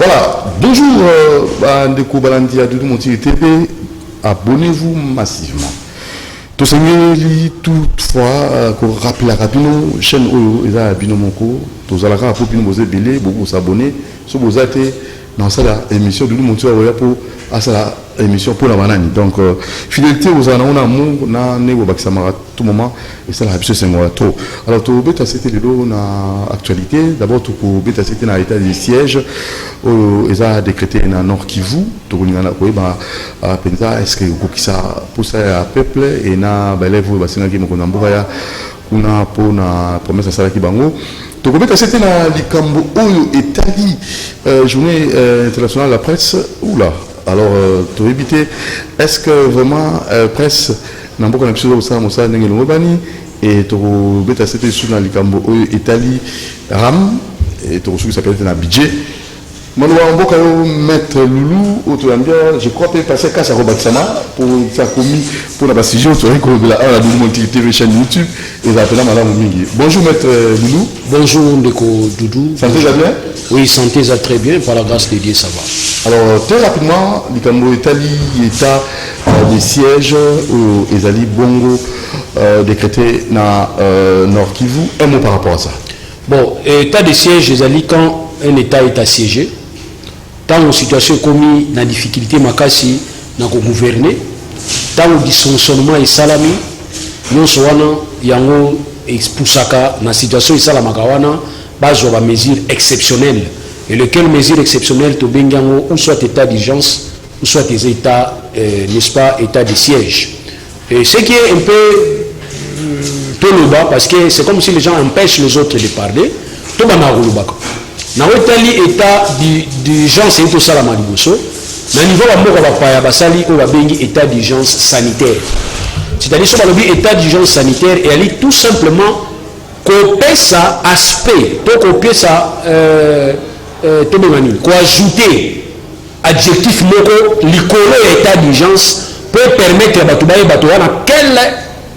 Voilà, bonjour, Ndeko Balandi à Doudou Monti TV, abonnez-vous massivement. Tout ce qui toutefois, qu'on rappelle rapidement, chaîne Oyo, et là, Binomoko, tous à la rare, pour nous belé, beaucoup s'abonner, sur vos athées, dans cette émission Doudou Monti pour à cette émission pour la banane. Donc, fidélité aux anons, amour, na négo baksamara tout moment, et ça la habitude c'est moi trop. Alors, tout bêta c'était le lot na actualité. D'abord, tout bêta c'était na état de siège, et ça a décrété na Nord Kivu, tout le monde a quoi, bah, pensa est-ce que ça pousse à peuple et na élève bah c'est na qui me connaît pas kuna pour na promesse à Salaki Bango. Donc, c'était na Likambo Oyo Italie, journée internationale de la presse. Oula. Alors, tu éviter, est-ce que vraiment presse n'a pas connu au sein de N'Gelo et tu as c'était sur la Likambo Oyo Italie RAM et tu as s'appelle un budget. Moi, je vais mettre Loulou au Toulambia. Je crois que passer casse à Robatsama pour sa commis pour la décision. Tu vois que la Doudou TV chaîne YouTube et la Madame Mingi. Bonjour maître Loulou. Bonjour Ndeko Doudou. Santé ça bien? Oui, santé ça très bien. Par la grâce de Dieu, ça va. Alors très rapidement, Likambo Italie état des sièges au Ezali Bongo décrété dans Nord Kivu. Un mot par rapport à ça. Bon, état des sièges Ezali quand un état est assiégé. Tant en situation commis dans difficulté makasi na ko gouverner, tant au dysfonctionnement et salami, non soana yango expulsaka na situation et salamaka wana base de mesures exceptionnelles et lequel mesures exceptionnelles to bengango ou soit état d'urgence ou soit des états n'est-ce pas état de siège. Et ce qui est un peu tout le bas parce que c'est comme si les gens empêchent les autres de parler, tout bana rulubaka. Na otali état d'urgence et tout ça la maliboso na niveau ba moko ba paya basali o ba bengi état d'urgence sanitaire, c'est-à-dire sur le état d'urgence sanitaire et ali tout simplement copier ça aspect to copier ça to bemani ko ajouter adjectif moko likolo état d'urgence pour permettre à bato wana quelle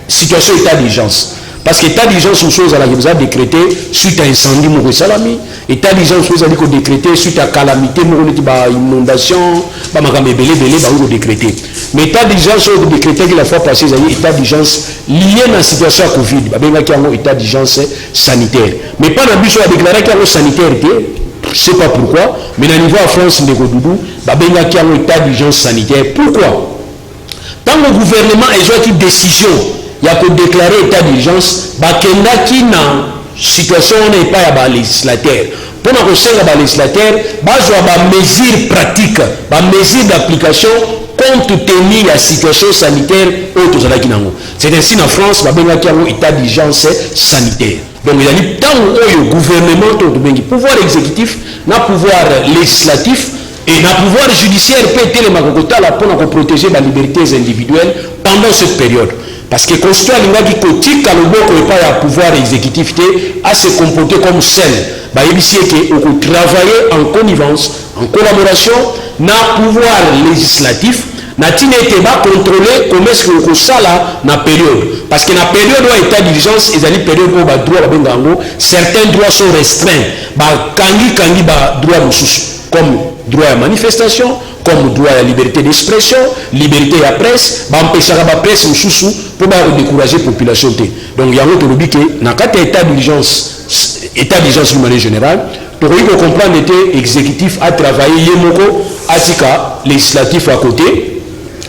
situation état d'urgence. Parce que l'état d'urgence, c'est une chose à laquelle vous avez décrété suite à incendie, salami. L'état d'urgence, vous avez décrété suite à calamité, inondation, vous décrété. Mais l'état d'urgence, vous avez décrété que la fois passée, vous avez état d'urgence lié à la situation à Covid. Vous avez un état d'urgence sanitaire. Mais pas dans le but de déclarer qu'il y a un sanitaire. Je ne sais pas pourquoi. Mais dans le niveau de France, vous avez un état d'urgence sanitaire. Pourquoi? Dans le gouvernement, ils ont une décision. Il y a que déclarer état d'urgence, qui na situation n'est pas à législateur. Pour nous conseiller à législateur, il mesures pratiques, mesures d'application compte tenu de la situation sanitaire autres. C'est ainsi en France, il y a un état d'urgence sanitaire. Donc il y a dit tant le gouvernement, pouvoir exécutif, le pouvoir législatif et le pouvoir judiciaire peut être pour protéger les libertés individuelles pendant cette période. Parce que constituer l'ingagi kotika le boko pas à pouvoir exécutif à se comporter comme seul. Bah ici que on peut travailler en connivence, en collaboration, na pouvoir législatif, na tinete ba contrôler comment est-ce que on ça là na période. Parce que na période où état d'urgence, ils allaient période où ba droit ba bengango, certains droits sont restreints. Ba kangi ba droit mususu comme droit à manifestation, comme droit à la liberté d'expression, liberté à la presse, empêcher la presse pour décourager la population. Donc il y a un autre lobby qui est dans état d'urgence de manière générale, tu dois comprendre que l'exécutif a travaillé à tika législatif à côté,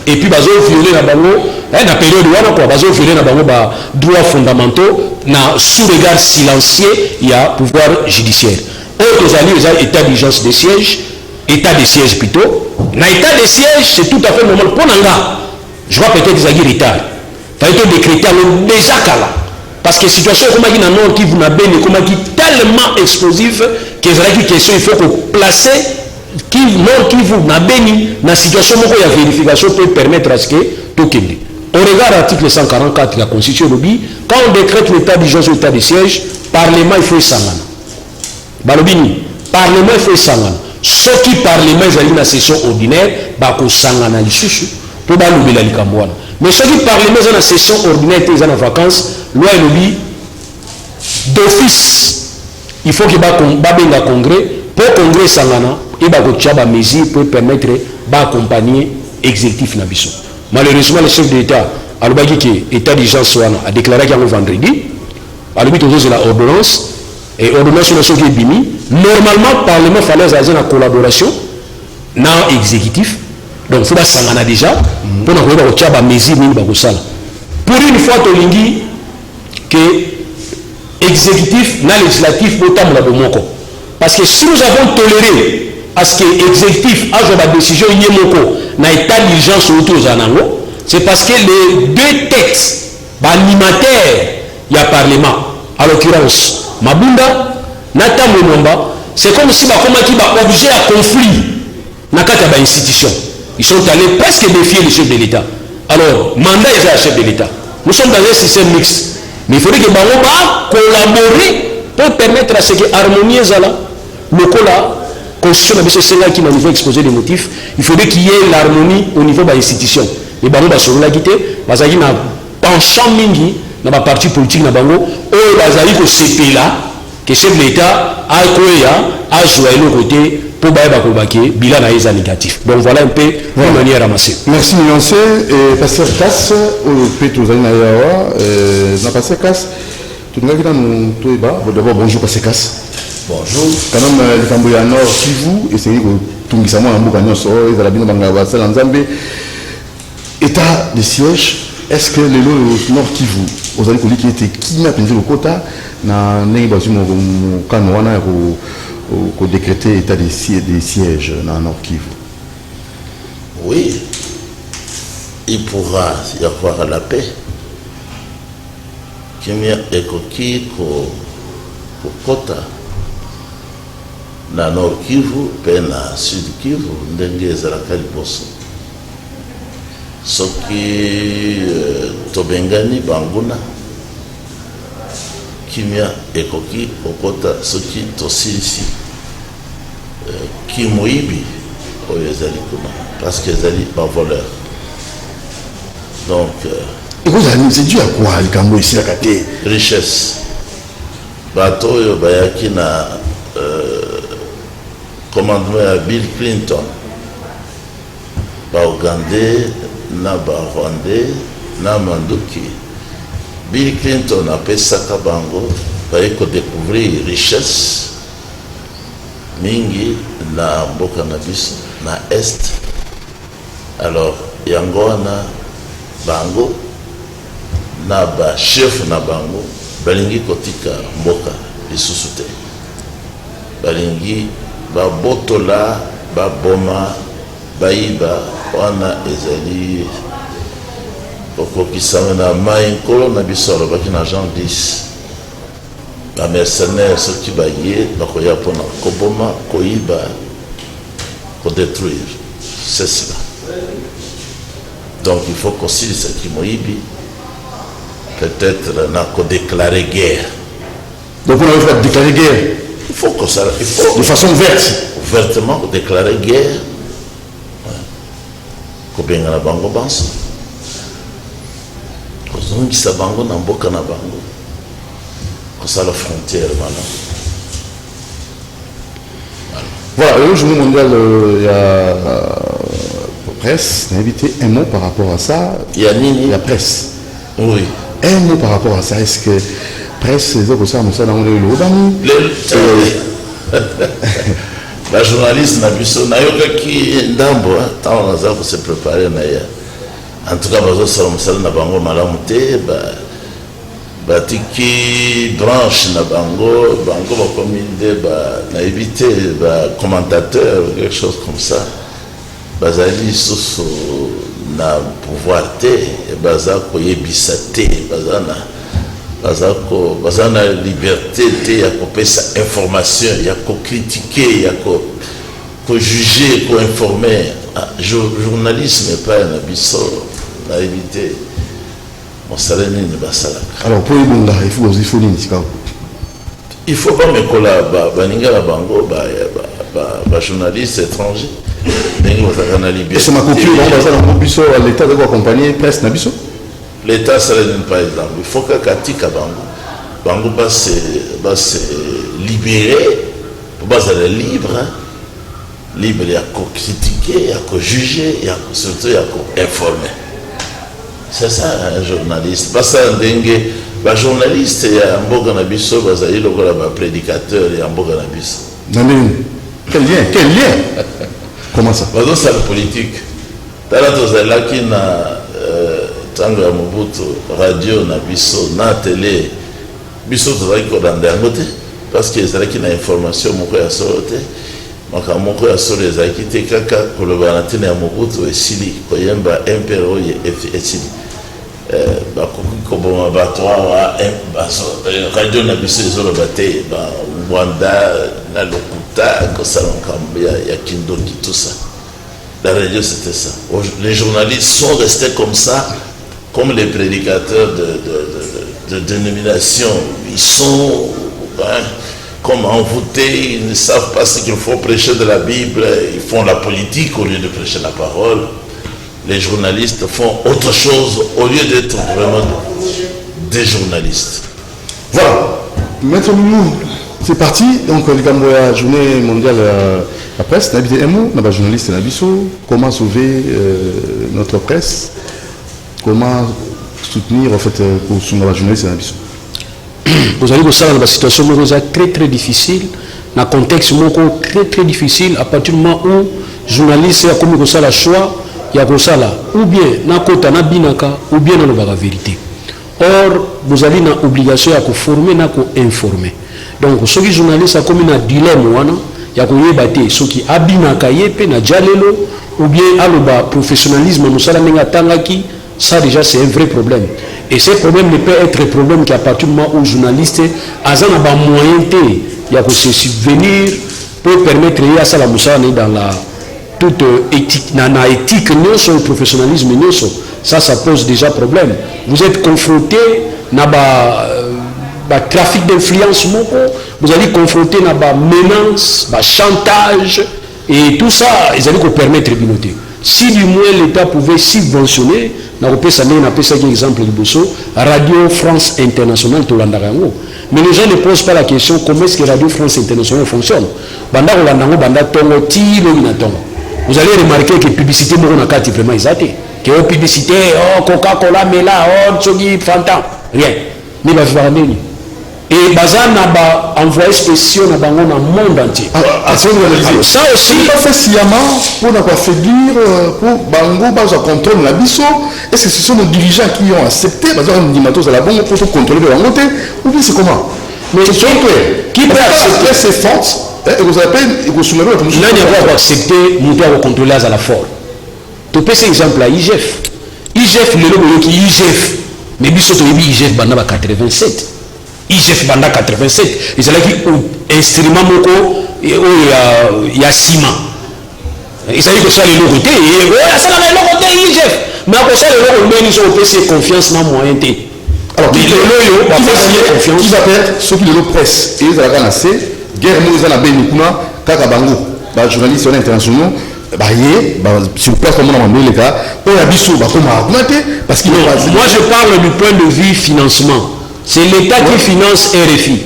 et puis bazo violer la la période où on a bazo violer la droits fondamentaux, sous regard silencieux, il y a pouvoir judiciaire. Autres alliés, état d'urgence de siège, état de siège plutôt. Dans l'état de siège, c'est tout à fait normal. Pour Nanga, je vois peut-être des aguets retard. Il faut décréter déjà là. Parce que la situation comme qui n'a qui vous n'a bien comme qui tellement explosive que les questions il faut que placer qui non qui vous n'a bien dans la situation où il y a vérification pour permettre à ce que tout ait. On regarde l'article 144 de la Constitution lobby, quand on décrète l'état d'urgence ou l'état de siège, Parlement il faut s'angana. Balobini, Parlement il faut s'angana. Ceux qui parlement ils dans la session ordinaire, bako sangana lisusu pour balobela likambo. Mais ceux qui parlement dans la session ordinaire ils en vacances, loi lobby d'office. Il faut que ba benga congrès pour congrès sangana il va avoir des mesures pour permettre d'accompagner l'exécutif Nabiso. Malheureusement, le chef de l'État, à l'état d'urgence, a déclaré qu'il y a un vendredi, à l'hôpital de la ordonnance, et l'ordonnance qui est bimi. Normalement, le Parlement fallait avoir une collaboration dans l'exécutif. Donc, il faut s'en déjà pour avoir des mesures. Pour une fois, tu que l'exécutif, le législatif, parce que si nous avons toléré à ce que l'exécutif a des décisions dans l'état d'urgence autour de c'est parce que les deux textes animateurs il y a Parlement, à l'occurrence Mabunda, Nata Monomba, c'est comme si qui va objet à conflit dans la institution. Ils sont allés presque défier le chef de l'État. Alors, mandat est à chef de l'État. Nous sommes dans un système mixte. Mais il faudrait que Bango va collaborer pour permettre à ce que l'harmonie soit là. Le cas là, constitution de M. qui m'a exposé les motifs, il faudrait qu'il y ait l'harmonie au niveau de l'institution. Les Bango va sur la guité, parce qu'il y a un penchant mingi dans la partie politique de Bango, où il y a un CP là, que le chef de l'État a joué le côté pour le bilan négatif. Donc voilà un peu de manière ramassée. Merci Miancé. Et Pasteur Casse, au Pétouzani Nayawa, Pasteur Casse, tu nous as d'abord bonjour Pasteur Casse. Bonjour. Quand même, les Cambodgiens Nord, Kivu, et c'est que tout le monde a un boucan, ils ont la bine Bangaba, c'est l'Anzambé. État de siège, est-ce que les lots Nord Kivu, aux années qui étaient kidnappés le quota, n'a négocié mon canouana pour décréter état des sièges dans Nord Kivu? Oui, il pourra y avoir la paix. Qui m'a écoqué pour quota. Na Nord Kivu, pe na Sud Kivu, ndenge ezalaka liboso. Soki tobengani banguna, kimia ekoki okota soki tosilisi kimoyibi oyo ezali kuna, parce que ezali ba voleur. Donc c'est dû à quoi le Cambodge ici la caté? Richesse. Bato oyo bayaki na commandement à Bill Clinton, ba Ougandais, na ba Rwandais, na Manduki. Bill Clinton a fait Saka Bango, pour découvrir richesse mingi na mboka na biso na est. Alors yangoana bango na ba chef na bango balingi kotika mboka lisusu te. Balingi ba botola ba boma baiba wana ezali okokisama na mai nkolo na bisolo baki na Jean 10 ba mercenaires soki baye bakoya mpona koboma koyiba kodétruire. C'est cela. Donc il faut kosilisa kimoyibi, peut-être na kodéclarer guerre. Donc on a déclarer guerre. Il faut que ça, il faut de façon verte. Ouvertement déclarer guerre. Kobenga na bango banso. Kozongisa bango na mboka na bango. Kosala frontière maintenant. Voilà, le journée mondial, il y a presse, on a invité un mot par rapport à ça. Il y a Nini. La presse. Oui. Un mot par rapport à ça. Est-ce que presse, les autres, ça, dans la journaliste n'a vu ça. Nayoka qui ndambo, tant on a pour se préparer naïa. En tout cas, bazo salomsal na bango malamute, batiki branche na bango ba communauté na éviter commentateur quelque chose comme ça. Bazali soso na pouvoir te, baza ko yebisa te, bazana liberté te ya ko pesa information, ya ko critiquer, ya ko juger, ko informer. Journalisme n'est pas un abisso, na éviter. Alors pour les bons il faut pas me coller à bango journalistes étrangers. C'est ma copie, l'État doit accompagner presse Nabiso. L'État serait par exemple. Il faut que Katika Bango va se libérer, pour être libre. libre ya critiquer, ya juger, surtout ya informer. C'est ça un journaliste. Pas ça dengue. Les journalistes et un bon cannabis, bazali lokola ba prédicateur et un bon cannabis. Quel lien? Comment ça? Bazali c'est la politique. Tala tozala ki na tango ya Mobutu radio na biso na télé biso tozali ko danda ngote parce que ezala ki na information moko ya sorote. Maka moko ya soro ezala ki te kaka koloba na tene ya Mobutu esili koyemba impero ye esili. Comme radio na biso ezoloba te Rwanda na lokuta kosala nkambo ya kindoki tout ça. La radio c'était ça. Les journalistes sont restés comme ça, comme les prédicateurs de dénomination. Ils sont comme envoûtés, ils ne savent pas ce qu'il faut prêcher de la Bible, ils font la politique au lieu de prêcher la parole. Les journalistes font autre chose au lieu d'être vraiment des journalistes. Voilà. Maître Loulou, c'est parti. Donc, la journée mondiale la presse, la journaliste Nabiso, comment sauver notre presse, comment soutenir en fait pour la journaliste Nabiso. Vous allez voir ça dans la situation très très difficile, dans un contexte très très difficile, à partir du moment où journaliste a commis le choix. Ya kosala ou bien na kota na binaka ou bien na lobaka vérité. Or vous avez une obligation à former na ko informer. Donc ceux qui journalistes a comme un dilemme wana ya ko yebate ceux qui abinaka yepe na jalelo ou bien aloba professionnalisme nous sala ninga tangaki, ça déjà c'est un vrai problème. Et ce problème ne peut être un problème qui à partir du moment où journaliste azana ba moyen te ya ko se subvenir pour permettre ya sala musala dans la toute éthique, éthique, le professionnalisme, ça pose déjà problème. Vous êtes confronté à trafic d'influence, vous allez confronter à menace, chantage, et tout ça, ils allaient vous permettre de noter. Si du moins l'État pouvait subventionner, on peut un exemple de Bosso, Radio France Internationale, mais les gens ne posent pas la question comment est-ce que Radio France Internationale fonctionne. Vous allez remarquer que la publicité est vraiment exagérée. Que la publicité, Coca-Cola, Mela, Tsogi, Fanta, rien. Mais il va et Bazan a envoyé spéciaux dans le monde entier. Ça aussi, il a fait sciemment pour affaiblir, pour Bango, contrôler la bisso. Est-ce que ce sont nos dirigeants qui ont accepté, à la banque pour contrôler le Bango, ou bien c'est comment? Mais qui peut accepter ces forces? Vous appelez, vous soulevez la commission. L'un n'a pas accepté monter à contrôler à la force. Tu peux cet exemple là, IGF. IGF, le logo qui IGF. Mais biso to IGF banda 87. IGF banda 87. Ils allaient qui instrument moko il y a ciment. Ils allaient que ça le logo té. Et ça le logo té IGF. Mais après ça le logo mais ils ont PC confiance dans moyen té. Alors qui va perdre ceux qui le presse et ils allaient lancer guerre nous a béni kuna kaka bango ba journalistes internationaux ba yé sur place comme on a mis les gars on a biso ba comme augmenter parce qu'il moi je parle du point de vue financement. C'est l'État qui finance RFI.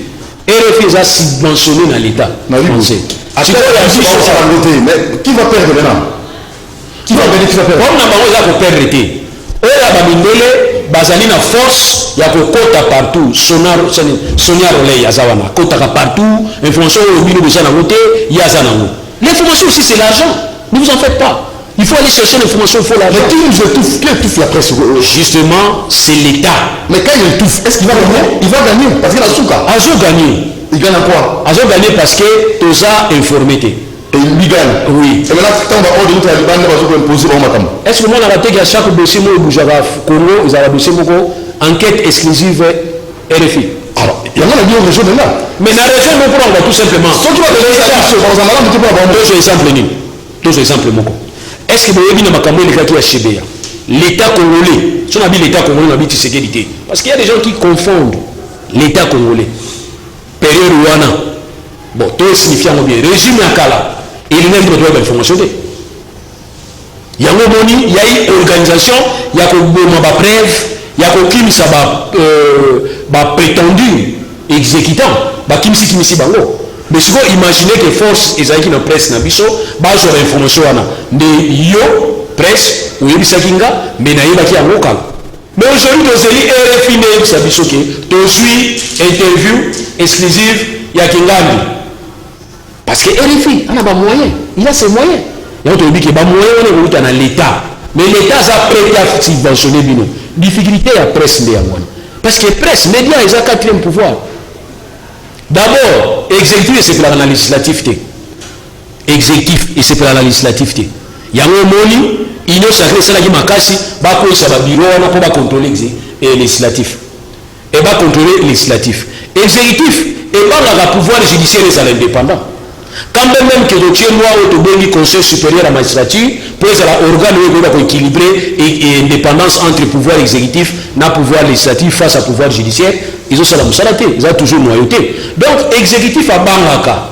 RFI a subventionné dans l'État français. Mais qui va perdre maintenant? Qui va bénéficier? Comme on a perdre été. On a mindele bazali na force ya kokota partout sonar relais yazawana kota partout information au milieu de ça na côté yazana. L'information aussi c'est l'argent. Ne vous en faites pas. Il faut aller chercher l'information, il faut l'argent. Mais qui étouffe la presse? Justement, c'est l'État. Mais quand il étouffe, est-ce qu'il va gagner? Il va gagner parce qu'il a souka. Azo gagné. Il gagne à quoi? Azo gagné parce que tu as informé. Et il gagne. Oui. Et maintenant, quand on va ordonner à l'Iban, on va imposer au Matam. Est-ce que moi, on a raté qu'il y a chaque dossier, moi, au Congo, ils ont dossier, enquête exclusive RFI. Alors, il y en a une région de là. Mais dans la région, on prend tout simplement. Ce qui va donner ça, deux exemples, est-ce que vous avez vu dans les gars qui a chez l'État congolais, si on a dit l'État congolais, on a dit sécurité. Parce qu'il y a des gens qui confondent l'État congolais. Période Rwanda. Bon, tout est signifiant bien. Régime Akala. Et il y a une autre information. Il y a une organisation, il y a une preuve, il y a un prétendu exécutant. Il y a un mais si vous imaginez que force ezalaki na presse na biso bazwa information wana nde yo presse oyebisaki nga mais nayebaki yango kala. Mais aujourd'hui tozeli RFI nde yebisa biso ke tozwi interview exclusive ya Kingambi parce que RFI ana ba moyen, il a ses moyens. Et on te dit que ba moyen on est dans l'état, mais l'état a prêté à subventionner bino. Difficulté à presse nde yango parce que presse média ils ont quatrième pouvoir. D'abord, exécutif et c'est pour la législativité. Exécutif et c'est pour la législativité. Il y a un moni, il y a sacré, c'est là qui m'a cassé, bah quoi ça va bureau, on a pas contrôler législatif. Et bah contrôler législatif. Exécutif et pas le pouvoir judiciaire et l'indépendant. Quand même que le tiers noir au Togo conseil supérieur à la magistrature, pour être l'organe qui équilibrer et indépendance entre pouvoir exécutif et pouvoir législatif face à pouvoir judiciaire, ils ont ça la moussalaté, ils ont toujours noyauté. Donc, exécutif à Bangaka,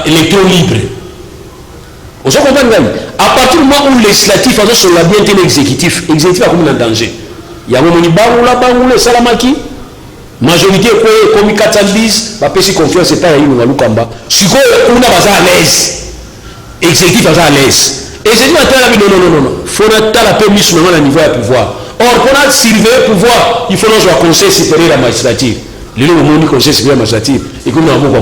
électron libre. Vous comprenez? À partir du moment où le législatif a sur la bien l'exécutif, l'exécutif a comme un danger. Il y a un moment où Bangoula, Salamaki, majorité comme 410, ma petite confiance, c'est pas un Lukamba. Si on a à l'aise, exécutif à l'aise. Exécutif à non. Il faut la paix mise au niveau du pouvoir. Or, pour notre surveiller le pouvoir, il faut nous avoir un conseil supérieur à la magistrature. Le monde conseil supérieur à la magistrature, et comme nous avons un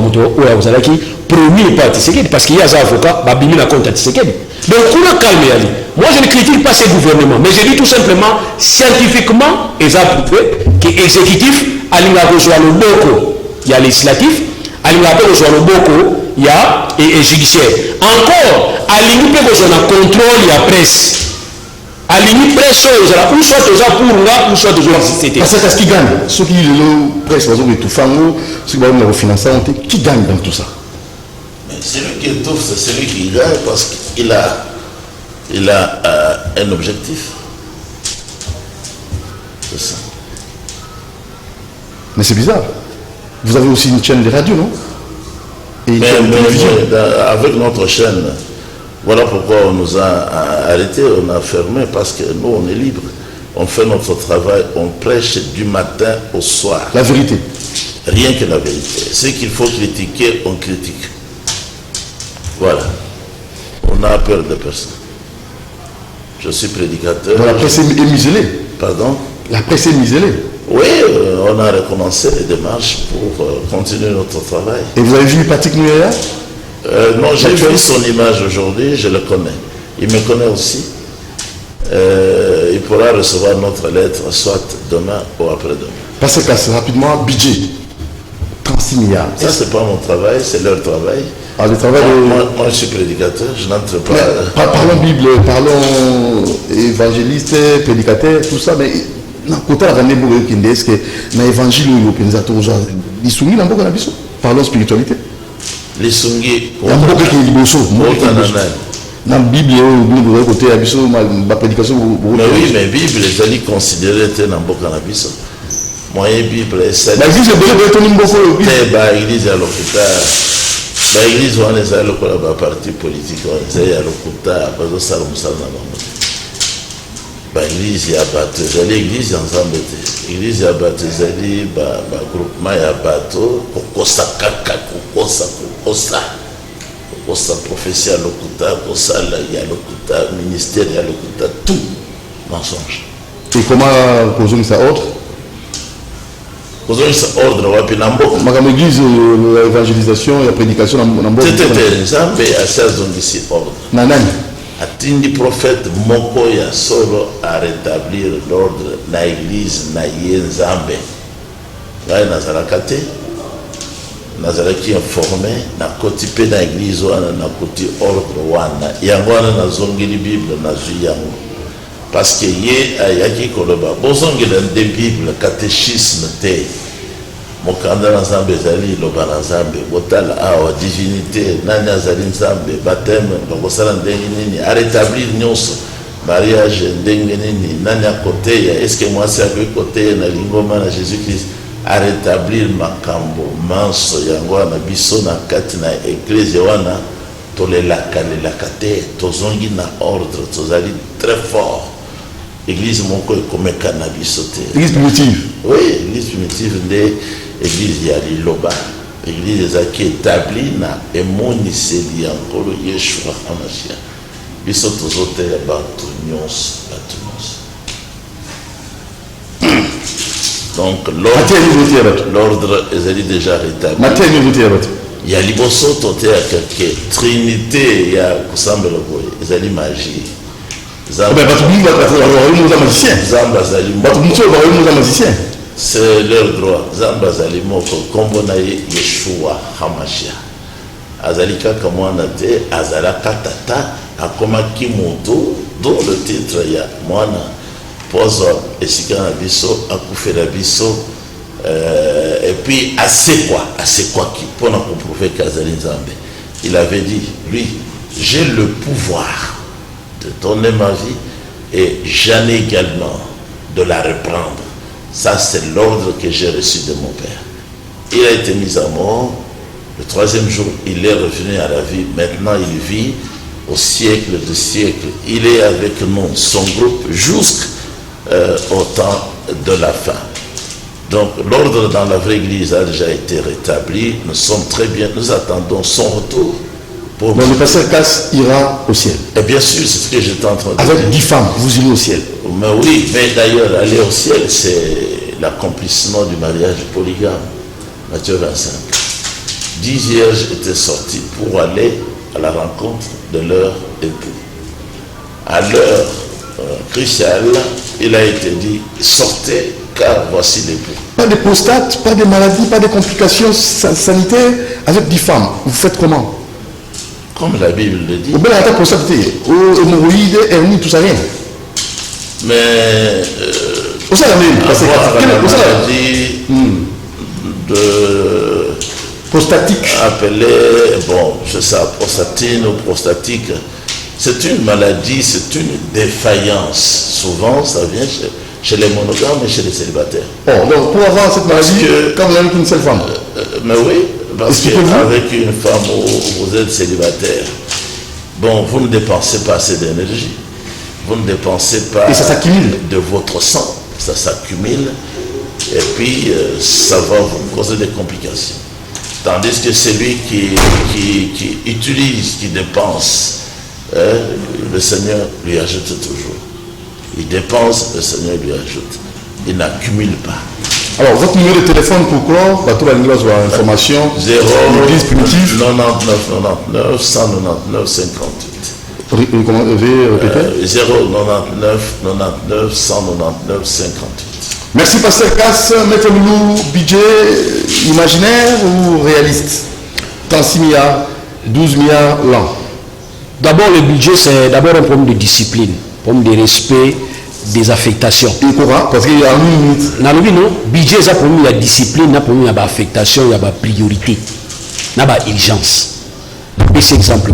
premier parti, parce qu'il y a des avocats, Babimi n'a compte à Tshisekedi. Donc, on a calmé. Moi, je ne critique pas ces gouvernements, mais je dis tout simplement, scientifiquement, ils ont prouvé que l'exécutif, il rejoint le boko, il y a législatif, il rejoint le boko, il y a judiciaire. Encore, il rejoint le contrôle, il y a presse. À limite presse ou soit toujours pour là ou soit toujours la société. Parce que ce qui gagne, ceux qui le presse, tout fango, ceux qui vont refinancer, qui gagne dans tout ça? Mais celui qui étouffe, c'est celui qui gagne parce qu'il a un objectif. C'est ça. Mais c'est bizarre. Vous avez aussi une chaîne de radio, non? Et une chaîne de télévision. Avec notre chaîne. Voilà pourquoi on nous a arrêtés, on a fermé, parce que nous, on est libre. On fait notre travail, on prêche du matin au soir. La vérité. Rien que la vérité. Ce qu'il faut critiquer, on critique. Voilà. On a peur de personne. Je suis prédicateur. Donc la presse est muselée. Pardon? La presse est muselée. Oui, on a recommencé les démarches pour continuer notre travail. Et vous avez vu Patrick Mouya? Non, j'ai vu son image aujourd'hui, je le connais. Il me connaît aussi. Il pourra recevoir notre lettre soit demain ou après-demain. Parce que c'est rapidement budget. 36 milliards. Ça, c'est pas mon travail, c'est leur travail. Ah, le travail moi, je suis prédicateur, je n'entre pas... Parlons Bible, parlons évangéliste, prédicateur, tout ça, mais quand on a ramené est-ce que dans l'évangile, parlons spiritualité. Les sungi, il y a beaucoup qui dans la Bible, côté la prédication. Mais oui, mais la Bible, les alliés considérés dans le cannabis. Moi, la Bible, c'est l'église à l'hôpital. L'église, on est à l'hôpital, parti politique, on est à l'hôpital, parce que ça, on s'en a l'église, il y a bateau, l'église, ensemble, l'église, il y a bateau, groupement, il y a bateau, kokosa kaka, kokosa prophétie à l'hôpital, kokosa, il y a l'hôpital, ministère, il y a l'hôpital, tout mensonge. Et comment causer ça ordre? Causer ça ordre, wapi nambo. Ma l'église, l'évangélisation, la prédication, nambo. C'était Nzambe à 16 ans d'ici ordre. Nanani. Atindi prophète moko ya solo à rétablir l'ordre na église na Nzambe. Ngai nazalaka te. Nazalaki informé na koti pe na église wana na koti ordre wana. Yango wana nazongeli Bible na zwi yango. Parce que ye ayaki koloba bozongela de Bible catéchisme te. Mokanda na Nzambe ezali loba na Nzambe botala awa divinité nani azali Nzambe baptême bakosala ndenge nini a rétablir nyonso mariage ndenge nini nani akoteya est-ce que mwasi akoki koteya na lingoma na Jésus-Christ a rétablir makambo manso yango wana biso na kati na église wana tolelaka te tozongi na ordre tozali très fort. Église moko ekomeka na biso te. Église primitive. Oui, église primitive nde église ya liloba l'église qui est établie na emoniseli encore Yeshua Hamashia. Biso tozote ya bato nyonso. Donc l'ordre est déjà rétabli. Il y a liboso tote ya quelque trinité ya kusambela boye ezali magie. C'est leur droit. Zamba zali moko kombo na Yeshua Hamashia. Azali kaka mwana te azalaka tata akomaki moto dont le titre ya mwana pozo esika na biso akufela biso et puis assez quoi qui pour nous prouver qu'Azali Nzambe. Il avait dit, lui, j'ai le pouvoir de donner ma vie et j'en ai également de la reprendre. Ça, c'est l'ordre que j'ai reçu de mon Père. Il a été mis à mort. Le 3e jour, il est revenu à la vie. Maintenant, il vit au siècle des siècles. Il est avec nous, son groupe, jusqu'au temps de la fin. Donc, l'ordre dans la vraie église a déjà été rétabli. Nous sommes très bien, nous attendons son retour. Donc, le pasteur Casse ira au ciel. Et bien sûr, c'est ce que j'étais en train de dire. Avec 10 femmes, vous irez au ciel. Mais oui, mais d'ailleurs, aller au ciel, c'est l'accomplissement du mariage polygame. Matthieu 25. 10 vierges étaient sorties pour aller à la rencontre de leur époux. À l'heure cruciale, il a été dit, sortez, car voici l'époux. Pas de prostate, pas de maladie, pas de complications sanitaires avec 10 femmes. Vous faites comment? Comme la Bible le dit. Vous avez la prostate, hémorroïdes, hernie, tout ça, rien. Mais au sein de la maladie de prostatique appelée, bon, c'est ça, prostatine ou prostatique, c'est une maladie, c'est une défaillance. Souvent, ça vient chez les monogames et chez les célibataires. Oh, donc pour avoir cette maladie, quand vous n'avez qu'une seule femme. Mais oui, parce qu'avec une femme où vous êtes célibataire, bon, vous ne dépensez pas assez d'énergie. Vous ne dépensez pas et ça s'accumule de votre sang, ça s'accumule et puis ça va vous causer des complications. Tandis que celui qui utilise, qui dépense, le Seigneur lui ajoute toujours. Il dépense, le Seigneur lui ajoute. Il n'accumule pas. Alors, votre numéro de téléphone pour clore, tout le monde a information. 0 99 99 199 58. Comment répéter 099 99 199 58. Merci Pasteur Casse. Mettez-nous budget imaginaire ou réaliste? 36 milliards, 12 milliards l'an. D'abord, le budget, c'est d'abord un problème de discipline, un problème de respect des affectations. Et quoi? Parce qu'il y a une limite. Non, non, budget, c'est un problème de discipline, un problème d'affectation, il y a une priorité, il y a une urgence. Et c'est exemple.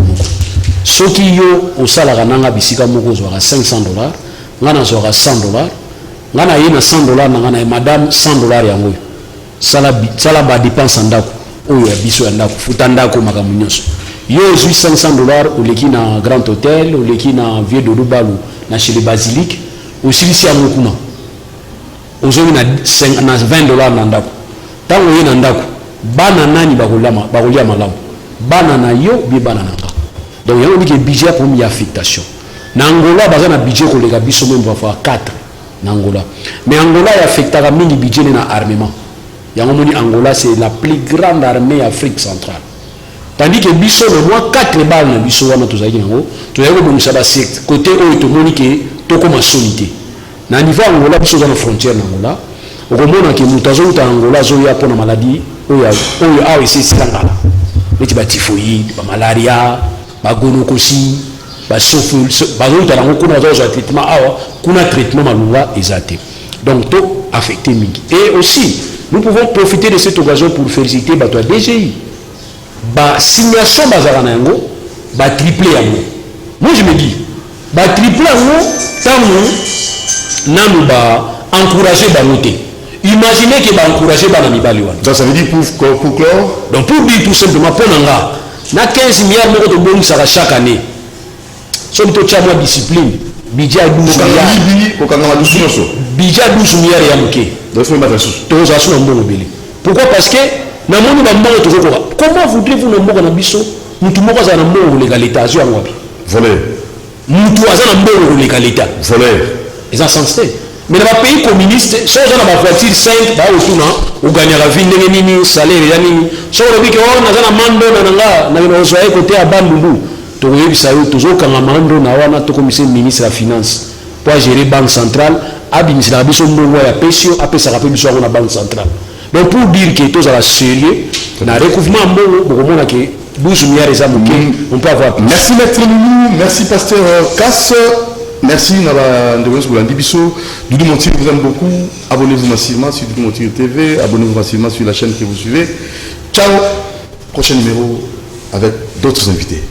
Ce qui est au salaire, il y a 500 $, il y a 100 $, il y a 100 $, madame 100 $. Ça va dépenser en dako. Il y a biso en dako. Futandako makamunyoso. Yo suis 500 $, ou l'équipe dans grand hôtel, ou l'équipe dans vieux de Lubalu, dans chez les basiliques, aussi ici à Mokuma. Aujourd'hui, on a 20 $ dans dako. Tant que vous avez dako, banana ni bakolia malam. Banana yo bi banana. Donc, il y a un budget pour une affectation. En Angola, il y a un budget pour les biso même pour faire 4. En Angola. Mais Angola, il affecte un budget dans l'armement. Il y a un Angola, c'est la plus grande armée d'Afrique centrale. Tandis que biso, le moins 4 balles dans biso, on a tous les gens. Tu as vu côté où il te monique, tu comme solité. Dans le niveau Angola, biso dans la frontière d'Angola. Au moment où nous avons Angola, il y a une maladie, il y a aussi Sangala. Il y a typhoïde, malaria. Bagonokosi, basoful, bazota na kuna za traitement awa, kuna traitement malunga ezate. Donc tout affecté mingi. Et aussi, nous pouvons profiter de cette occasion pour féliciter bato DGI. Ba signation bazarana yango, ba triplé yango. Moi je me dis, ba triplé yango tango nanu ba encourager ba noter. Imaginez que ba encourager ba na mibali wana. Donc ça veut dire pour clore. Donc pour dire tout simplement pour nanga na 15 milliards moko to bongisaka chaque année. Somme to tcha moi discipline. Budget à 12 milliards. Budget à 12 milliards ya moké. Donc faut mettre sous. To za sous mbongo belé. Pourquoi? Parce que na moni ba mbongo tozokoka comment voudrez-vous na mbongo na biso mutu moko aza na mbongo koleka leta azwi yango wapi voleur mutu aza na mbongo koleka leta voleur eza sens te mais na bapays communiste so oza na bavoiture 5 baotuna oganyaka vi ndenge nini salaire ya nini so olobi ke o naza na mando na nanga nakozwa ye kote ya bandundu tokoyebisa yo tozokanga mando na wana tokomisa ministre ya finance po agérer banque centrale abimiselaka biso mbongo ya pesi yo apesaka mpe biso yango na banque centrale donc pour dire que tozala sérieux na recouvrement ya mbongo bokomona ke 12 milliards eza moke on peut avoir plus. Merci maître Loulou, merci pasteur Casse, merci Naba Ndewens Boulandi Bisso. Doudou Montir vous aime beaucoup. Abonnez-vous massivement sur Doudou Montir TV, abonnez-vous massivement sur la chaîne que vous suivez. Ciao, prochain numéro avec d'autres invités.